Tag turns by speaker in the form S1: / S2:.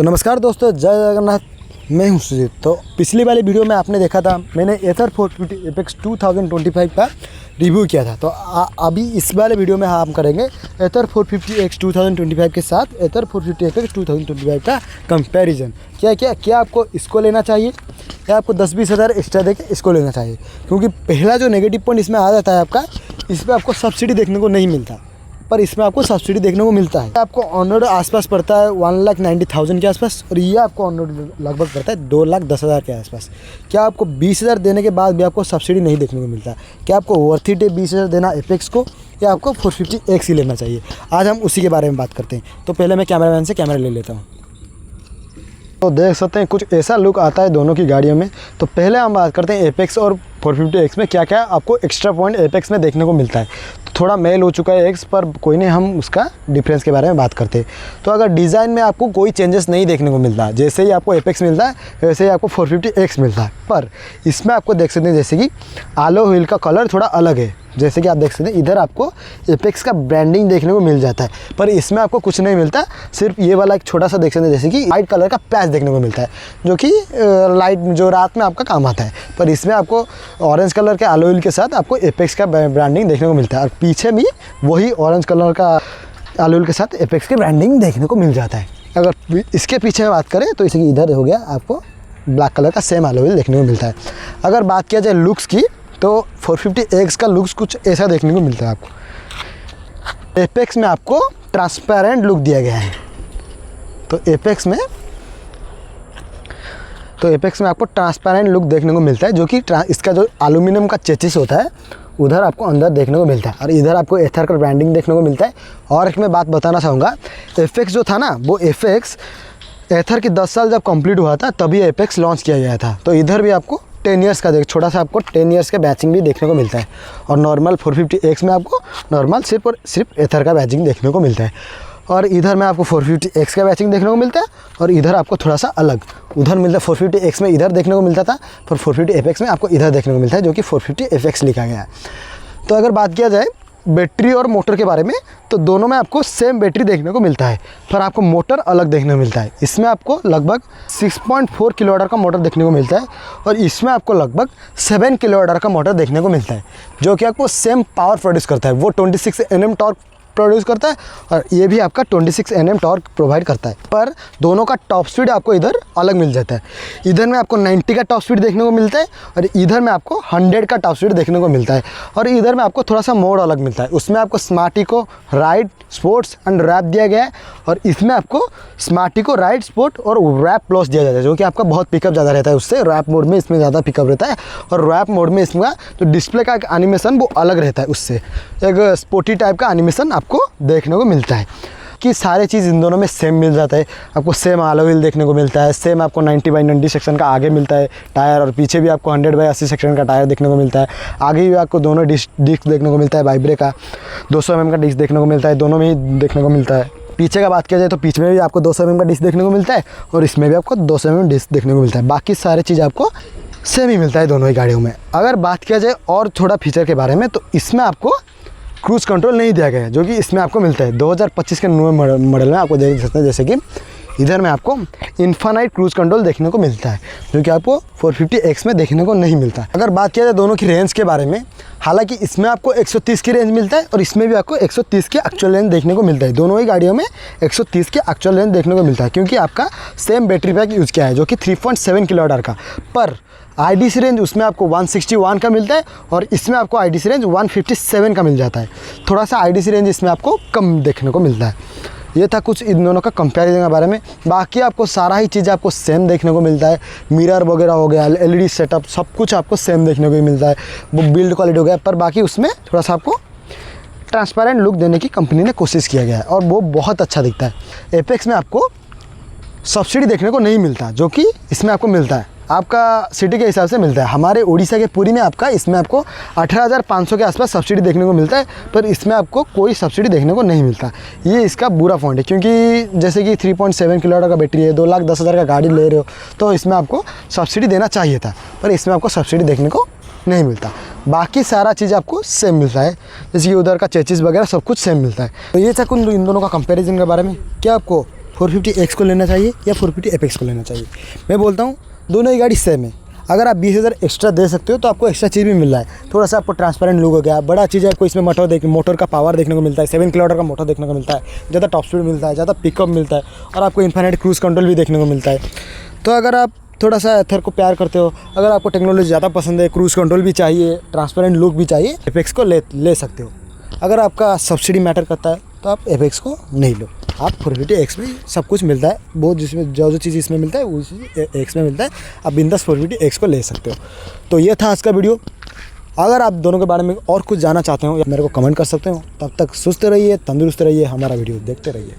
S1: तो नमस्कार दोस्तों, जय जगन्नाथ। मैं हूं सुजीत। तो पिछली वाली वीडियो में आपने देखा था, मैंने एथर 450 एपेक्स 2025 का रिव्यू किया था। तो अभी इस वाले वीडियो में हम करेंगे एथर 450X 2025 के साथ एथर 450 एपेक्स 2025 का कंपैरिजन। क्या आपको इसको लेना चाहिए या आपको 10-20 हज़ार एक्स्ट्रा देके इसको लेना चाहिए। क्योंकि पहला जो नेगेटिव पॉइंट इसमें आ जाता है आपका, इस पर आपको सब्सिडी देखने को नहीं मिलता, पर इसमें आपको सब्सिडी देखने को मिलता है। आपको ऑन रोड आसपास पड़ता है 1,90,000 के आसपास, और ये आपको ऑन रोड लगभग पड़ता है 2,10,000 के आसपास। क्या आपको 20,000 देने के बाद भी आपको सब्सिडी नहीं देखने को मिलता? क्या आपको वर्थ इट है 20,000 देना एपेक्स को, या आपको 450X ही लेना चाहिए? आज हम उसी के बारे में बात करते हैं। तो पहले मैं कैमरामैन से कैमरा ले लेता हूँ। तो देख सकते हैं कुछ ऐसा लुक आता है दोनों की गाड़ियों में। तो पहले हम बात करते हैं एपेक्स और 450X में क्या क्या आपको एक्स्ट्रा पॉइंट एपेक्स में देखने को मिलता है। तो थोड़ा मेल हो चुका है एक्स, पर कोई नहीं, हम उसका डिफरेंस के बारे में बात करते हैं। तो अगर डिज़ाइन में आपको कोई चेंजेस नहीं देखने को मिलता, जैसे ही आपको एपेक्स मिलता है वैसे ही आपको 450X मिलता है। पर इसमें आपको देख सकते हैं जैसे कि आलो व्हील का कलर थोड़ा अलग है। जैसे कि आप देख सकते हैं इधर आपको एपेक्स का ब्रांडिंग देखने को मिल जाता है, पर इसमें आपको कुछ नहीं मिलता। सिर्फ ये वाला एक छोटा सा देख सकते हैं जैसे कि वाइट कलर का पैच देखने को मिलता है, जो कि लाइट जो रात में आपका काम आता है। पर इसमें आपको ऑरेंज कलर के आलो व्हील के साथ आपको एपेक्स का ब्रांडिंग देखने को मिलता है, और पीछे भी वही ऑरेंज कलर का आलो व्हील के साथ एपेक्स की ब्रांडिंग देखने को मिल जाता है। अगर इसके पीछे बात करें तो इसे इधर हो गया आपको ब्लैक कलर का सेम आलो व्हील देखने को मिलता है। अगर बात किया जाए लुक्स की, तो 450X का लुक्स कुछ ऐसा देखने को मिलता है आपको। एपेक्स में आपको ट्रांसपेरेंट लुक दिया गया है। तो एपेक्स में आपको ट्रांसपेरेंट लुक देखने को मिलता है, जो कि इसका जो एल्यूमिनियम का चेसिस होता है उधर आपको अंदर देखने को मिलता है, और इधर आपको एथर का ब्रांडिंग देखने को मिलता है। और एक मैं बात बताना चाहूँगा, एपेक्स जो था ना, वो एपेक्स एथर की 10 साल जब कंप्लीट हुआ था तभी एपेक्स लॉन्च किया गया था। तो इधर भी आपको 10 ईयर्स का छोटा सा आपको 10 ईयर्स का बैचिंग भी देखने को मिलता है। और नॉर्मल 450X में आपको नॉर्मल सिर्फ और सिर्फ एथर का बैचिंग देखने को मिलता है। और इधर में आपको 450X का बैचिंग देखने को मिलता है, और इधर आपको थोड़ा सा अलग उधर मिलता है। 450X में इधर देखने को मिलता था, पर 450 एपेक्स में आपको इधर देखने को मिलता है, जो कि 450FX लिखा गया है। तो अगर बात किया जाए बैटरी और मोटर के बारे में, तो दोनों में आपको सेम बैटरी देखने को मिलता है, पर आपको मोटर अलग देखने को मिलता है। इसमें आपको लगभग 6.4 किलोवाट का मोटर देखने को मिलता है, और इसमें आपको लगभग 7 किलोवाट का मोटर देखने को मिलता है, जो कि आपको सेम पावर प्रोड्यूस करता है। वो 26 Nm टॉर्क प्रोड्यूस करता है, और ये भी आपका 26 Nm टॉर्क प्रोवाइड करता है। पर दोनों का टॉप स्पीड आपको इधर अलग मिल जाता है। इधर में आपको 90 का टॉप स्पीड देखने को मिलता है, और इधर में आपको 100 का टॉप स्पीड देखने को मिलता है। और इधर में आपको थोड़ा सा मोड अलग मिलता है। उसमें आपको smart eco, ride, sports and wrap दिया गया है, और इसमें आपको स्मार्ट इको, राइड, स्पोर्ट और रैप प्लस दिया जाता है, जो कि आपका बहुत पिकअप ज़्यादा रहता है। उससे रैप मोड में इसमें ज़्यादा पिकअप रहता है, और रैप मोड में इसमें जो डिस्प्ले का एक एनिमेशन वो अलग रहता है। उससे एक स्पोर्टी टाइप का एनिमेशन आपको देखने को मिलता है। कि सारे चीज़ इन दोनों में सेम मिल जाता है। आपको सेम आलो व्हील देखने को मिलता है, सेम आपको 90/90 सेक्शन का आगे मिलता है टायर, और पीछे भी आपको 100/80 सेक्शन का टायर देखने को मिलता है। आगे भी आपको दोनों डिस्क देखने को मिलता है, वाइब्रे का 200 mm का डिस्क देखने को मिलता है, दोनों में ही देखने को मिलता है। पीछे का बात किया जाए तो पीछे में भी आपको 200 mm का डिस्क देखने को मिलता है, और इसमें भी आपको 200 mm डिस्क देखने को मिलता है। बाकी सारी चीज़ आपको सेम ही मिलता है दोनों ही गाड़ियों में। अगर बात किया जाए और थोड़ा फीचर के बारे में, तो इसमें आपको क्रूज़ कंट्रोल नहीं दिया गया है, जो कि इसमें आपको मिलता है 2025 के नए मॉडल में। आपको देख सकते हैं जैसे कि इधर में आपको इन्फिनाइट क्रूज़ कंट्रोल देखने को मिलता है, जो कि आपको 450X में देखने को नहीं मिलता। अगर बात किया जाए दोनों की रेंज के बारे में, हालांकि इसमें आपको 130 की रेंज मिलता है, और इसमें भी आपको 130 की एक्चुअल रेंज देखने को मिलता है। दोनों ही गाड़ियों में 130 की एक्चुअल रेंज देखने को मिलता है, क्योंकि आपका सेम बैटरी पैक यूज़ किया है, जो कि 3.7 किलोवाट का। पर IDC रेंज उसमें आपको 161 का मिलता है, और इसमें आपको IDC रेंज 157 का मिल जाता है। थोड़ा सा IDC रेंज इसमें आपको कम देखने को मिलता है। ये था कुछ इन दोनों का कंपैरिजन के बारे में। बाकी आपको सारा ही चीज़ आपको सेम देखने को मिलता है। मिरर वगैरह हो गया, LED सेटअप, सब कुछ आपको सेम देखने को मिलता है। वो बिल्ड क्वालिटी हो गया, पर बाकी उसमें थोड़ा सा आपको ट्रांसपेरेंट लुक देने की कंपनी ने कोशिश किया गया है, और वो बहुत अच्छा दिखता है। एपेक्स में आपको सब्सिडी देखने को नहीं मिलता, जो कि इसमें आपको मिलता है। आपका सिटी के हिसाब से मिलता है। हमारे उड़ीसा के पुरी में आपका इसमें आपको 18,500 के आसपास सब्सिडी देखने को मिलता है, पर इसमें आपको कोई सब्सिडी देखने को नहीं मिलता। ये इसका बुरा पॉइंट है, क्योंकि जैसे कि 3.7 किलोवाट का बैटरी है, 2,10,000 का गाड़ी ले रहे हो, तो इसमें आपको सब्सिडी देना चाहिए था, पर इसमें आपको सब्सिडी देखने को नहीं मिलता। बाकी सारा चीज़ आपको सेम मिलता है, जैसे कि उधर का चेसिस वगैरह सब कुछ सेम मिलता है। तो ये था इन दोनों का कंपैरिजन के बारे में। क्या आपको 450X को लेना चाहिए या 450 FX को लेना चाहिए। मैं बोलता हूँ दोनों ही गाड़ी सेम है। अगर आप 20,000 एक्स्ट्रा दे सकते हो तो आपको एक्स्ट्रा चीज़ भी मिल रहा है। थोड़ा सा आपको ट्रांसपेरेंट लुक हो गया, बड़ा चीज़ है, आपको इसमें मोटर का पावर देखने को मिलता है, 7 किलोमीटर का मोटर देखने को मिलता है, ज़्यादा टॉप स्पीड मिलता है, ज़्यादा पिकअप मिलता है और आपको इन्फिनिट क्रूज़ कंट्रोल भी देखने को मिलता है। तो अगर आप थोड़ा सा एथर को प्यार करते हो, अगर आपको टेक्नोलॉजी ज़्यादा पसंद है, क्रूज़ कंट्रोल भी चाहिए, ट्रांसपेरेंट लुक भी चाहिए, FX को ले सकते हो। अगर आपका सब्सिडी मैटर करता है तो आप FX को नहीं लो। आप 450X में सब कुछ मिलता है, बहुत जिसमें जो चीज़ इसमें मिलता है वो चीज़ X में मिलता है। आप बिंदास 450X को ले सकते हो। तो ये था आज का वीडियो। अगर आप दोनों के बारे में और कुछ जानना चाहते हो या मेरे को कमेंट कर सकते हो। तब तक सुस्त रहिए, तंदुरुस्त रहिए, हमारा वीडियो देखते रहिए।